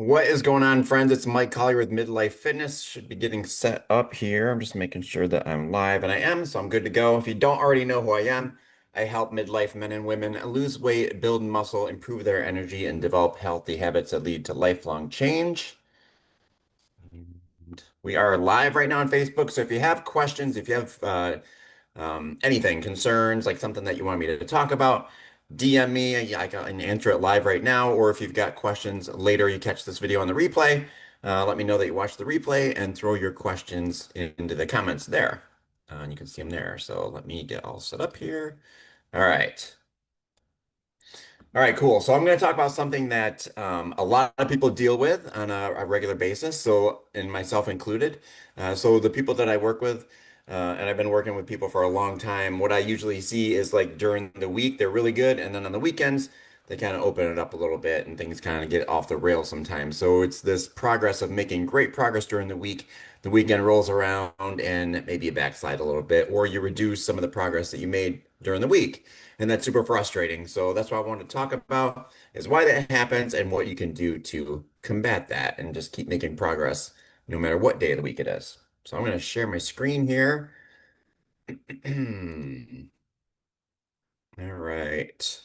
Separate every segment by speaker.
Speaker 1: What is going on, friends? It's Mike Collier with Midlife Fitness. Should be getting set up here. I'm just making sure that I'm live, and I am, so I'm good to go. If you don't already know who I am, I help midlife men and women lose weight, build muscle, improve their energy, and develop healthy habits that lead to lifelong change. And we are live right now on Facebook, so if you have questions, if you have anything, concerns, like something that you want me to talk about, DM me. I can answer it live right now. Or if you've got questions later, you catch this video on the replay, let me know that you watched the replay and throw your questions into the comments there. And you can see them there. So let me get all set up here. All right. All right, cool. So I'm going to talk about something that a lot of people deal with on a regular basis. So, and myself included. So the people that I work with, and I've been working with people for a long time, what I usually see is like during the week, they're really good. And then on the weekends, they kind of open it up a little bit and things kind of get off the rails sometimes. So it's this progress of making great progress during the week. The weekend rolls around and maybe you backslide a little bit, or you reduce some of the progress that you made during the week. And that's super frustrating. So that's what I want to talk about is why that happens and what you can do to combat that and just keep making progress no matter what day of the week it is. So I'm going to share my screen here. All right.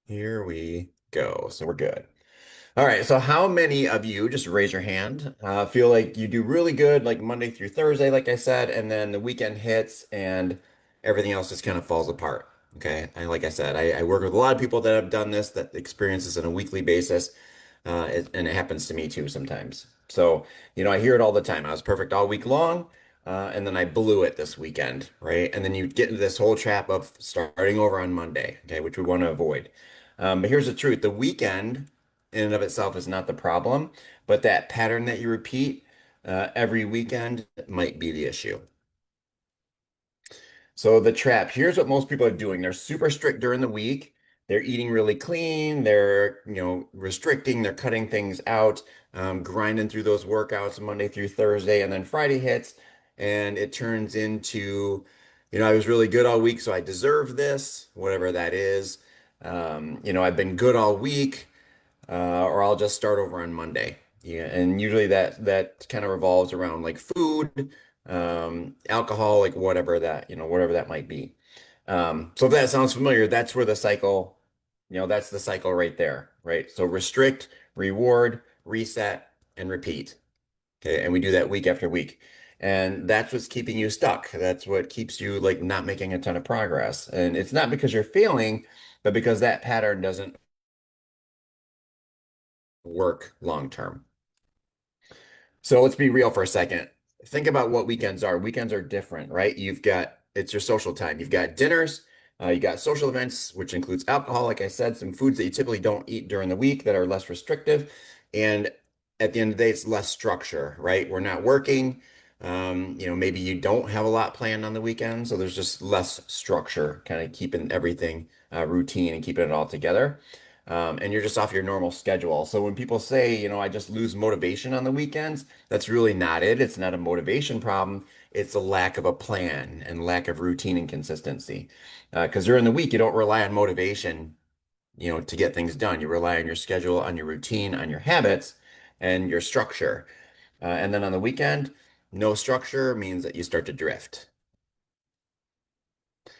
Speaker 1: Here we go. So we're good. All right, so how many of you, just raise your hand, feel like you do really good like Monday through Thursday, like I said, and then the weekend hits and everything else just kind of falls apart? Okay, and like I said, I work with a lot of people that have done this, that experience this on a weekly basis, and it happens to me too sometimes. So, I hear it all the time. I was perfect all week long, and then I blew it this weekend, right? And then you get into this whole trap of starting over on Monday, okay, which we want to avoid. But here's the truth, the weekend in and of itself is not the problem, but that pattern that you repeat every weekend might be the issue. So the trap, here's what most people are doing. They're super strict during the week. They're eating really clean. They're, restricting, they're cutting things out, grinding through those workouts Monday through Thursday, and then Friday hits, and it turns into, I was really good all week, so I deserve this, whatever that is. I've been good all week, or I'll just start over on Monday. Yeah, and usually that kind of revolves around like food, alcohol, like whatever that might be. So if that sounds familiar, that's where the cycle, that's the cycle right there, right? So restrict, reward, reset, and repeat. Okay, and we do that week after week. And that's what's keeping you stuck. That's what keeps you like not making a ton of progress. And it's not because you're failing, but because that pattern doesn't work long term. So let's be real for a second. Think about what weekends are. Weekends are different, right? It's your social time. You've got dinners, you got social events, which includes alcohol, like I said, some foods that you typically don't eat during the week that are less restrictive. And at the end of the day, it's less structure, right? We're not working. Maybe you don't have a lot planned on the weekend, so there's just less structure, kind of keeping everything routine and keeping it all together. And you're just off your normal schedule. So when people say, I just lose motivation on the weekends, that's really not it. It's not a motivation problem. It's a lack of a plan and lack of routine and consistency. Because during the week, you don't rely on motivation, to get things done. You rely on your schedule, on your routine, on your habits, and your structure. And then on the weekend, no structure means that you start to drift.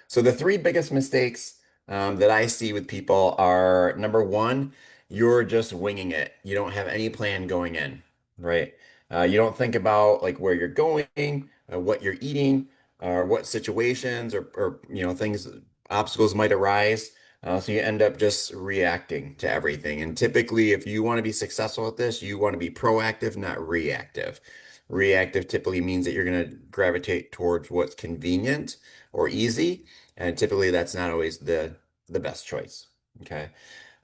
Speaker 1: So the three biggest mistakes that I see with people are number one, you're just winging it. You don't have any plan going in, right? You don't think about like where you're going, what you're eating, or what situations or things, obstacles might arise. So you end up just reacting to everything. And typically, if you want to be successful at this, you want to be proactive, not reactive. Reactive typically means that you're going to gravitate towards what's convenient or easy. And typically that's not always the best choice. Okay.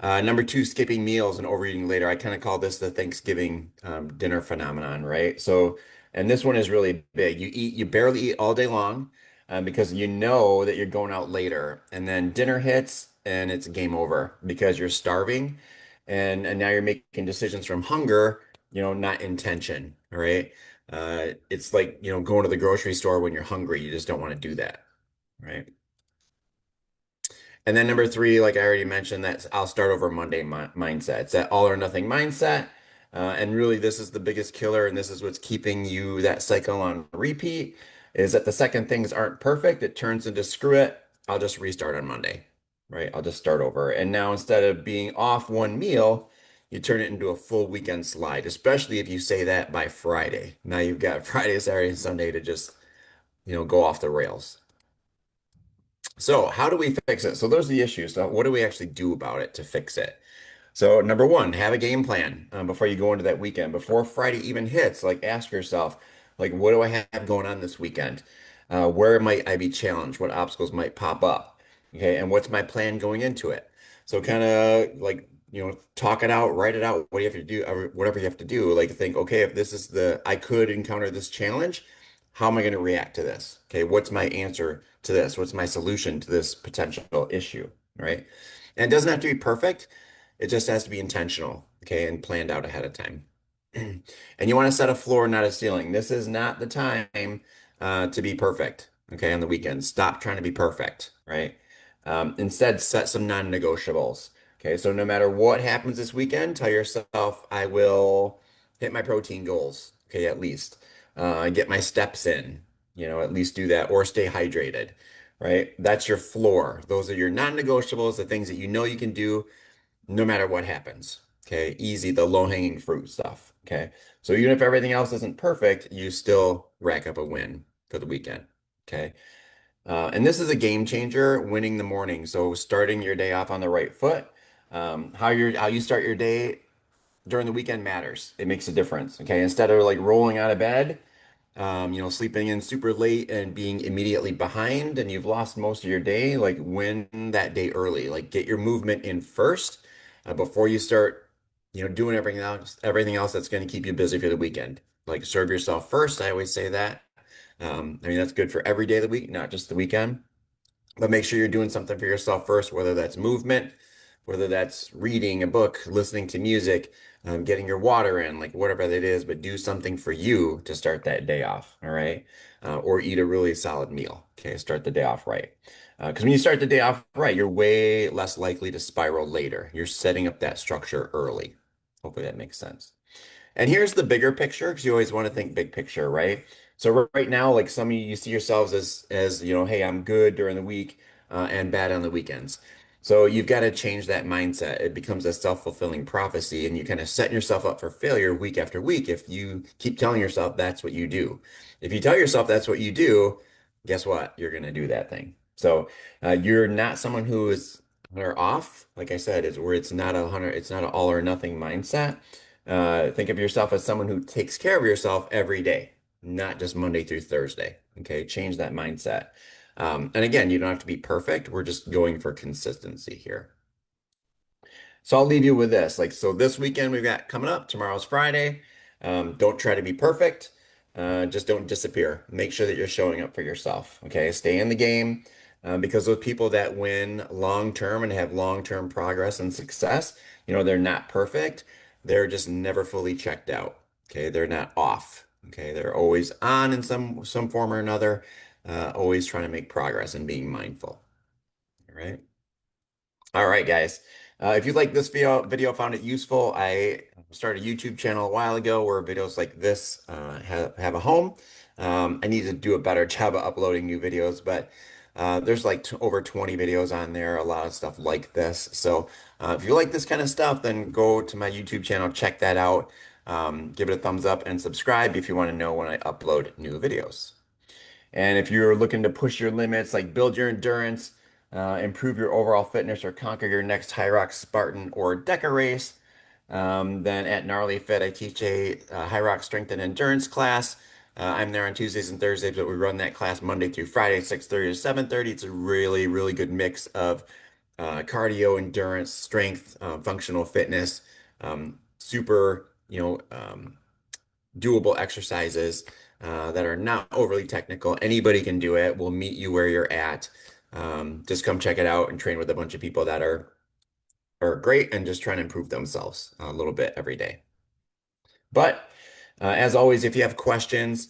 Speaker 1: Number two, skipping meals and overeating later. I kind of call this the Thanksgiving dinner phenomenon, right? So, and this one is really big. You barely eat all day long because you know that you're going out later, and then dinner hits and it's game over because you're starving, and now you're making decisions from hunger, not intention, all right? It's like, going to the grocery store when you're hungry. You just don't want to do that, right? And then number three, like I already mentioned, that's I'll start over Monday mindset. It's that all or nothing mindset. And really, this is the biggest killer, and this is what's keeping you that cycle on repeat, is that the second things aren't perfect, it turns into screw it. I'll just restart on Monday, right? I'll just start over. And now instead of being off one meal, you turn it into a full weekend slide, especially if you say that by Friday. Now you've got Friday, Saturday, and Sunday to just, go off the rails. So how do we fix it? So those are the issues. So what do we actually do about it to fix it? So number one, have a game plan before you go into that weekend. Before Friday even hits, like ask yourself, like, what do I have going on this weekend? Where might I be challenged? What obstacles might pop up? Okay, and what's my plan going into it? So kind of like, talk it out, write it out. What do you have to do? Whatever you have to do. Like think, okay, if this is I could encounter this challenge, how am I going to react to this? Okay, what's my answer to this? What's my solution to this potential issue? Right? And it doesn't have to be perfect. It just has to be intentional, okay, and planned out ahead of time. And you want to set a floor, not a ceiling. This is not the time to be perfect, okay, on the weekend. Stop trying to be perfect, right? Instead, set some non-negotiables. Okay, so no matter what happens this weekend, tell yourself, I will hit my protein goals, okay, at least. Get my steps in, at least do that, or stay hydrated, right? That's your floor. Those are your non-negotiables, the things that you know you can do no matter what happens. Okay, easy, the low-hanging fruit stuff. Okay, so even if everything else isn't perfect, you still rack up a win for the weekend. Okay, and this is a game changer, winning the morning. So starting your day off on the right foot. How you start your day during the weekend matters. It makes a difference. Okay, instead of like rolling out of bed, sleeping in super late and being immediately behind and you've lost most of your day, like win that day early. Like get your movement in first before you start, doing everything else that's going to keep you busy for the weekend. Like serve yourself first. I always say that. I mean, that's good for every day of the week, not just the weekend. But make sure you're doing something for yourself first, whether that's movement, whether that's reading a book, listening to music, getting your water in, like whatever that is, but do something for you to start that day off, all right? Or eat a really solid meal, okay? Start the day off right. Because when you start the day off right, you're way less likely to spiral later. You're setting up that structure early. Hopefully that makes sense. And here's the bigger picture, because you always want to think big picture, right? So right now, like some of you see yourselves as hey, I'm good during the week and bad on the weekends. So you've got to change that mindset. It becomes a self-fulfilling prophecy, and you kind of set yourself up for failure week after week if you keep telling yourself that's what you do. If you tell yourself that's what you do, guess what? You're going to do that thing. So you're not someone who is or off. Like I said, is where it's not an all or nothing mindset. Think of yourself as someone who takes care of yourself every day, not just Monday through Thursday. Okay, change that mindset. And again, you don't have to be perfect. We're just going for consistency here. So I'll leave you with this. Like, so this weekend we've got coming up. Tomorrow's Friday. Don't try to be perfect. Just don't disappear. Make sure that you're showing up for yourself. Okay, stay in the game. Because those people that win long term and have long term progress and success, they're not perfect. They're just never fully checked out. Okay, they're not off. Okay, they're always on in some form or another. Always trying to make progress and being mindful. All right. All right, guys. If you like this video, found it useful, I started a YouTube channel a while ago where videos like this have a home. I need to do a better job of uploading new videos, but there's like t over 20 videos on there, a lot of stuff like this. So if you like this kind of stuff, then go to my YouTube channel, check that out. Give it a thumbs up and subscribe if you want to know when I upload new videos. And if you're looking to push your limits, like build your endurance, improve your overall fitness, or conquer your next High Rock Spartan or DECA race, then at Gnarly Fit, I teach a High Rock Strength and Endurance class. I'm there on Tuesdays and Thursdays, but we run that class Monday through Friday, 6:30 to 7:30. It's a really, really good mix of cardio, endurance, strength, functional fitness, super, doable exercises that are not overly technical. Anybody can do it. We'll meet you where you're at. Just come check it out and train with a bunch of people that are great and just trying to improve themselves a little bit every day. But as always, if you have questions,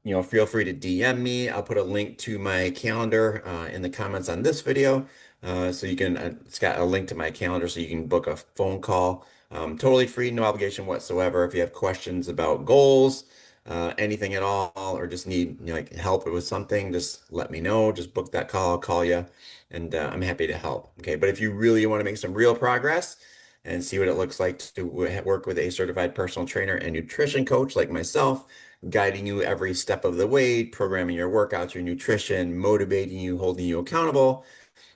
Speaker 1: feel free to DM me. I'll put a link to my calendar in the comments on this video. So you can, it's got a link to my calendar so you can book a phone call. Totally free, no obligation whatsoever. If you have questions about goals, anything at all, or just need like help with something, just let me know. Just book that call. I'll call you, and I'm happy to help. Okay, but if you really want to make some real progress and see what it looks like to work with a certified personal trainer and nutrition coach like myself, guiding you every step of the way, programming your workouts, your nutrition, motivating you, holding you accountable.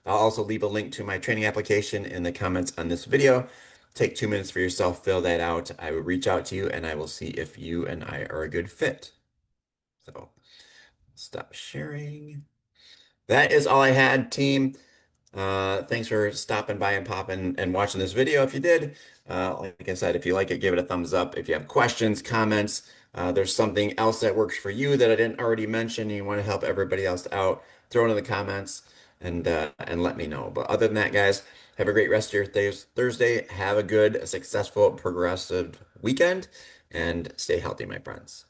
Speaker 1: I'll also leave a link to my training application in the comments on this video. Take 2 minutes for yourself, fill that out. I will reach out to you and I will see if you and I are a good fit. So stop sharing. That is all I had, team. Thanks for stopping by and popping and watching this video. If you did, like I said, if you like it, give it a thumbs up. If you have questions, comments, there's something else that works for you that I didn't already mention, and you want to help everybody else out, throw it in the comments and let me know. But other than that, guys, have a great rest of your Thursday. Have a good, successful, progressive weekend, and stay healthy, my friends.